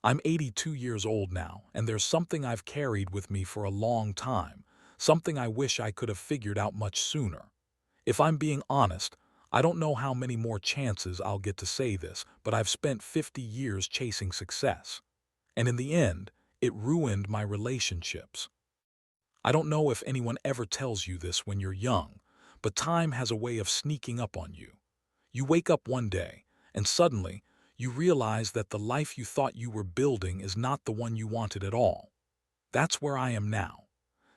I'm 82 years old now, and there's something I've carried with me for a long time, something I wish I could have figured out much sooner. If I'm being honest, I don't know how many more chances I'll get to say this, but I've spent 50 years chasing success. And in the end, it ruined my relationships. I don't know if anyone ever tells you this when you're young, but time has a way of sneaking up on you. You wake up one day, and suddenly, you realize that the life you thought you were building is not the one you wanted at all. That's where I am now,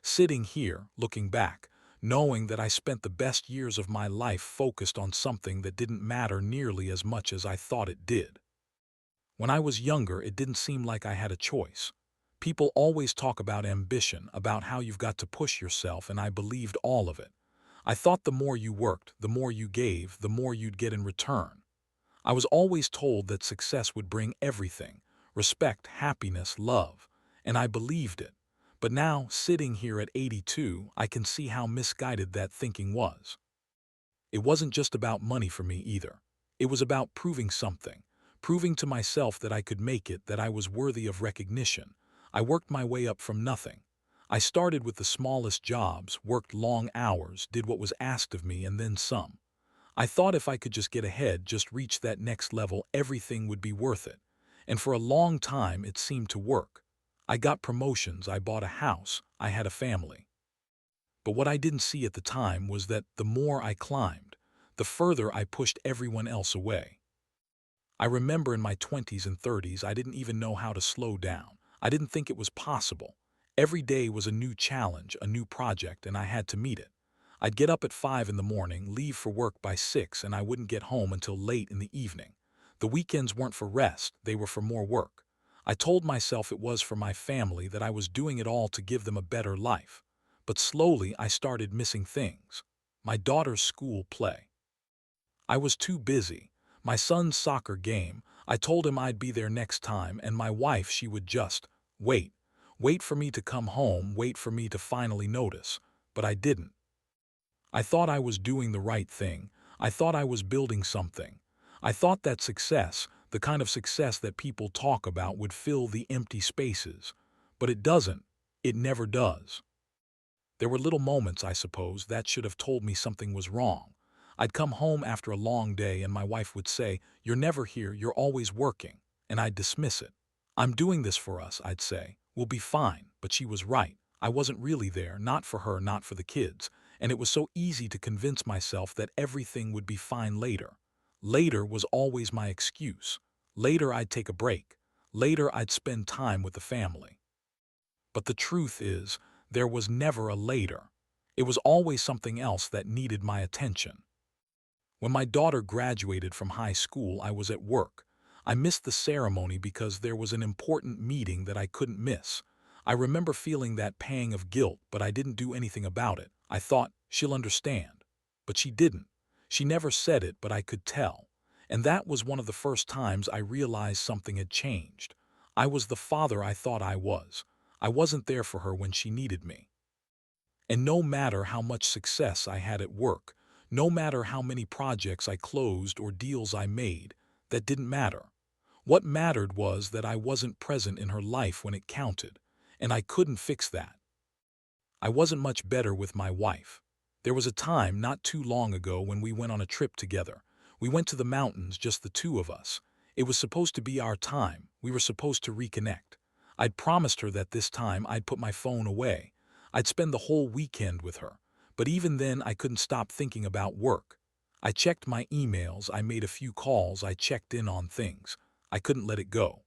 sitting here, looking back, knowing that I spent the best years of my life focused on something that didn't matter nearly as much as I thought it did. When I was younger, it didn't seem like I had a choice. People always talk about ambition, about how you've got to push yourself, and I believed all of it. I thought the more you worked, the more you gave, the more you'd get in return. I was always told that success would bring everything: respect, happiness, love, and I believed it. But now, sitting here at 82, I can see how misguided that thinking was. It wasn't just about money for me either. It was about proving something, proving to myself that I could make it, that I was worthy of recognition. I worked my way up from nothing. I started with the smallest jobs, worked long hours, did what was asked of me, and then some. I thought if I could just get ahead, just reach that next level, everything would be worth it. And for a long time, it seemed to work. I got promotions, I bought a house, I had a family. But what I didn't see at the time was that the more I climbed, the further I pushed everyone else away. I remember in my 20s and 30s, I didn't even know how to slow down. I didn't think it was possible. Every day was a new challenge, a new project, and I had to meet it. I'd get up at 5 in the morning, leave for work by 6, and I wouldn't get home until late in the evening. The weekends weren't for rest, they were for more work. I told myself it was for my family, that I was doing it all to give them a better life. But slowly I started missing things. My daughter's school play. I was too busy. My son's soccer game, I told him I'd be there next time, and my wife, she would just wait. Wait for me to come home, wait for me to finally notice. But I didn't. I thought I was doing the right thing. I thought I was building something. I thought that success, the kind of success that people talk about, would fill the empty spaces. But it doesn't. It never does. There were little moments, I suppose, that should have told me something was wrong. I'd come home after a long day and my wife would say, "You're never here, you're always working." And I'd dismiss it. "I'm doing this for us," I'd say. "We'll be fine." But she was right. I wasn't really there, not for her, not for the kids. And it was so easy to convince myself that everything would be fine later. Later was always my excuse. Later I'd take a break. Later I'd spend time with the family. But the truth is, there was never a later. It was always something else that needed my attention. When my daughter graduated from high school, I was at work. I missed the ceremony because there was an important meeting that I couldn't miss. I remember feeling that pang of guilt, but I didn't do anything about it. I thought, she'll understand. But she didn't. She never said it, but I could tell. And that was one of the first times I realized something had changed. I was the father I thought I was. I wasn't there for her when she needed me. And no matter how much success I had at work, no matter how many projects I closed or deals I made, that didn't matter. What mattered was that I wasn't present in her life when it counted, and I couldn't fix that. I wasn't much better with my wife. There was a time not too long ago when we went on a trip together. We went to the mountains, just the two of us. It was supposed to be our time. We were supposed to reconnect. I'd promised her that this time I'd put my phone away. I'd spend the whole weekend with her. But even then, I couldn't stop thinking about work. I checked my emails, I made a few calls, I checked in on things. I couldn't let it go.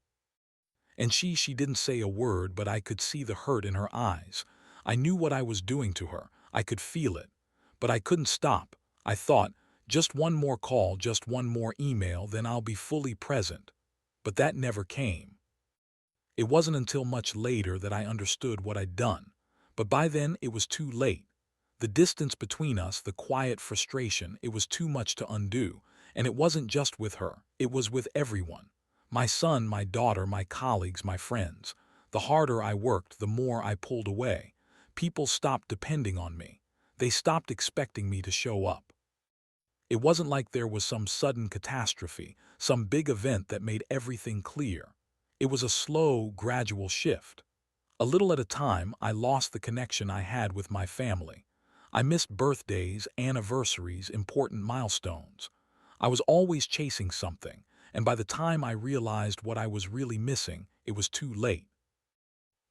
And she didn't say a word, but I could see the hurt in her eyes. I knew what I was doing to her. I could feel it. But I couldn't stop. I thought, just one more call, just one more email, then I'll be fully present. But that never came. It wasn't until much later that I understood what I'd done. But by then, it was too late. The distance between us, the quiet frustration, it was too much to undo. And it wasn't just with her. It was with everyone. My son, my daughter, my colleagues, my friends. The harder I worked, the more I pulled away. People stopped depending on me. They stopped expecting me to show up. It wasn't like there was some sudden catastrophe, some big event that made everything clear. It was a slow, gradual shift. A little at a time, I lost the connection I had with my family. I missed birthdays, anniversaries, important milestones. I was always chasing something, and by the time I realized what I was really missing, it was too late.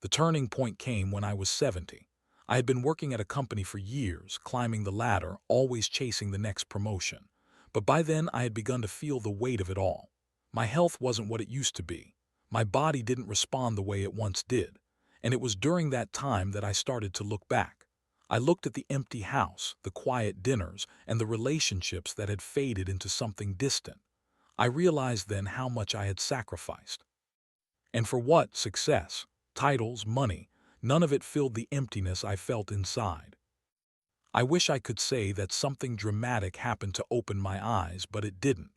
The turning point came when I was 70. I had been working at a company for years, climbing the ladder, always chasing the next promotion. But by then I had begun to feel the weight of it all. My health wasn't what it used to be. My body didn't respond the way it once did. And it was during that time that I started to look back. I looked at the empty house, the quiet dinners, and the relationships that had faded into something distant. I realized then how much I had sacrificed. And for what? Success, titles, money, none of it filled the emptiness I felt inside. I wish I could say that something dramatic happened to open my eyes, but it didn't.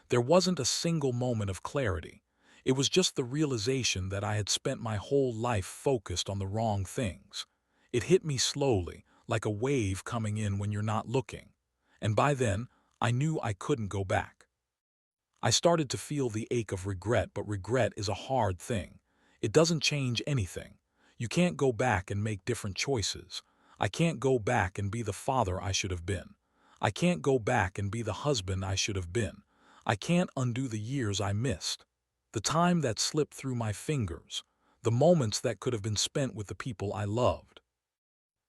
There wasn't a single moment of clarity. It was just the realization that I had spent my whole life focused on the wrong things. It hit me slowly, like a wave coming in when you're not looking. And by then, I knew I couldn't go back. I started to feel the ache of regret, but regret is a hard thing. It doesn't change anything. You can't go back and make different choices. I can't go back and be the father I should have been. I can't go back and be the husband I should have been. I can't undo the years I missed. The time that slipped through my fingers. The moments that could have been spent with the people I loved.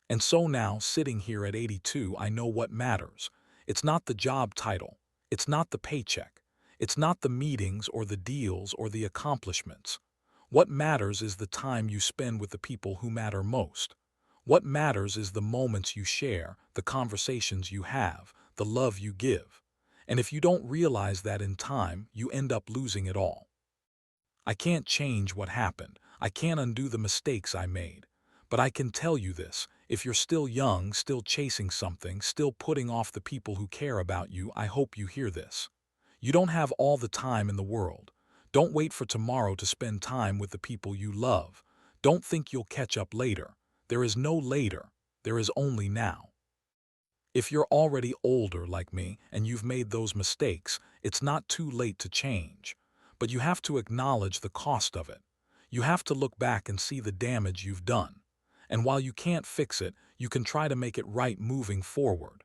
And so now, sitting here at 82, I know what matters. It's not the job title. It's not the paycheck. It's not the meetings or the deals or the accomplishments. What matters is the time you spend with the people who matter most. What matters is the moments you share, the conversations you have, the love you give. And if you don't realize that in time, you end up losing it all. I can't change what happened. I can't undo the mistakes I made. But I can tell you this, if you're still young, still chasing something, still putting off the people who care about you, I hope you hear this. You don't have all the time in the world. Don't wait for tomorrow to spend time with the people you love. Don't think you'll catch up later. There is no later. There is only now. If you're already older like me and you've made those mistakes, it's not too late to change. But you have to acknowledge the cost of it. You have to look back and see the damage you've done. And while you can't fix it, you can try to make it right moving forward.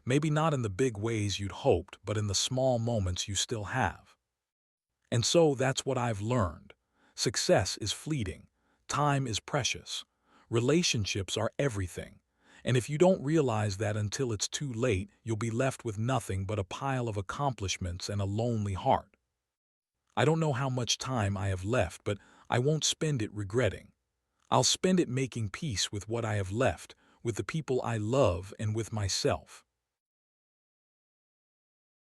Maybe not in the big ways you'd hoped, but in the small moments you still have. And so that's what I've learned. Success is fleeting. Time is precious. Relationships are everything. And if you don't realize that until it's too late, you'll be left with nothing but a pile of accomplishments and a lonely heart. I don't know how much time I have left, but I won't spend it regretting. I'll spend it making peace with what I have left, with the people I love, and with myself.